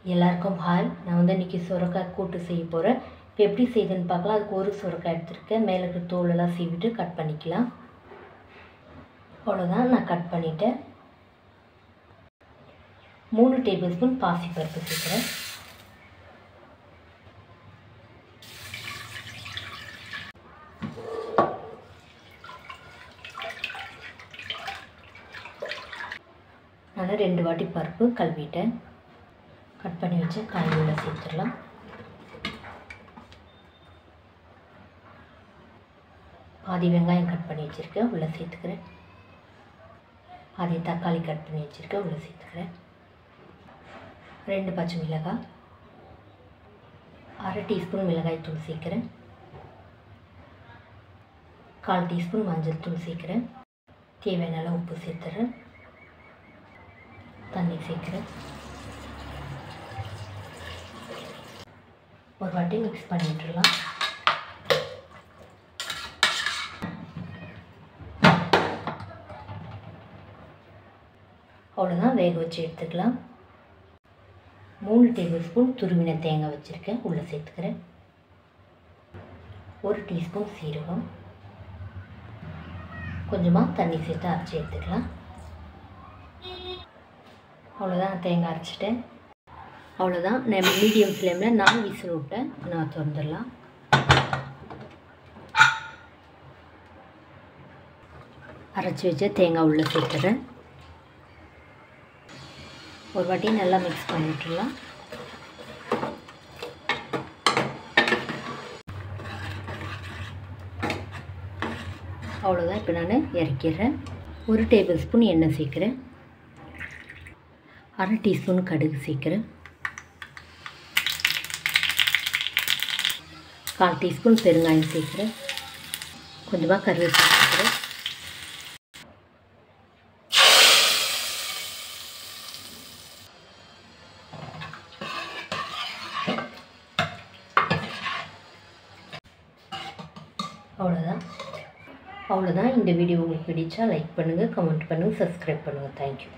எல்லாருக்கும் ஹாய். நான் இன்றைக்கி சுரக்காய் கூட்டு செய்ய போகிறேன். இப்போ எப்படி செய்யுதுன்னு பார்க்கலாம். அதுக்கு ஒரு சுரக்காய் எடுத்துருக்கேன். மேலே இருக்கிற தோலெல்லாம் சீவிட்டு கட் பண்ணிக்கலாம். அவ்வளோதான், நான் கட் பண்ணிவிட்டேன். 3 டேபிள் ஸ்பூன் பாசிப்பருப்பு சேர்க்குறேன். நான் 2 வாட்டி பருப்பு கழுவிட்டேன். கட் பண்ணி வச்சு காய்கறிகளை சேர்த்துடலாம். பாதி வெங்காயம் கட் பண்ணி வச்சுருக்கேன், உள்ளே சேர்த்துக்கிறேன். பாதி தக்காளி கட் பண்ணி வச்சுருக்கேன், உள்ளே சேர்த்துக்கிறேன். 2 பச்சை மிளகாய், 1/2 டீஸ்பூன் மிளகாய் தூள் சேர்க்குறேன். 1/4 டீஸ்பூன் மஞ்சள் தூள் சேர்க்குறேன். தேவையான அளவு உப்பு சேர்த்துறேன். தண்ணி சேர்க்குறேன். ஒரு வாட்டி மிக்ஸ் பண்ணி விட்டுடலாம். அவ்வளோதான், வேக வச்சு எடுத்துக்கலாம். 3 டேபிள் ஸ்பூன் துருவின தேங்காய் வச்சுருக்கேன், உள்ளே சேர்த்துக்கிறேன். 1 டீஸ்பூன் சீரகம், கொஞ்சமாக தண்ணி சேர்த்து அரைச்சி எடுத்துக்கலாம். அவ்வளோதான், தேங்காய் அரைச்சிட்டேன். அவ்வளோதான், நம்ம மீடியம் ஃப்ளேமில் 4 விசில் விட்டேன். நான் திறந்துடலாம். அரைச்சி வச்ச தேங்காய் உள்ளே சேர்த்துறேன். ஒரு வாட்டி நல்லா மிக்ஸ் பண்ணி விட்டுடலாம். அவ்வளோதான், இப்போ நான் இறக்கிடுறேன். 1 டேபிள் ஸ்பூன் எண்ணெய் சேர்க்குறேன். 1/2 டீஸ்பூன் கடுகு சேர்க்குறேன். 1/4 டீஸ்பூன் பெருங்காயம் சேர்க்குறேன். கொஞ்சமாக கருவேப்பிலை சேர்க்குறேன். அவ்வளோதான். இந்த வீடியோ உங்களுக்கு பிடிச்சா லைக் பண்ணுங்கள், கமெண்ட் பண்ணுங்கள், சப்ஸ்கிரைப் பண்ணுங்கள். தேங்க்யூ.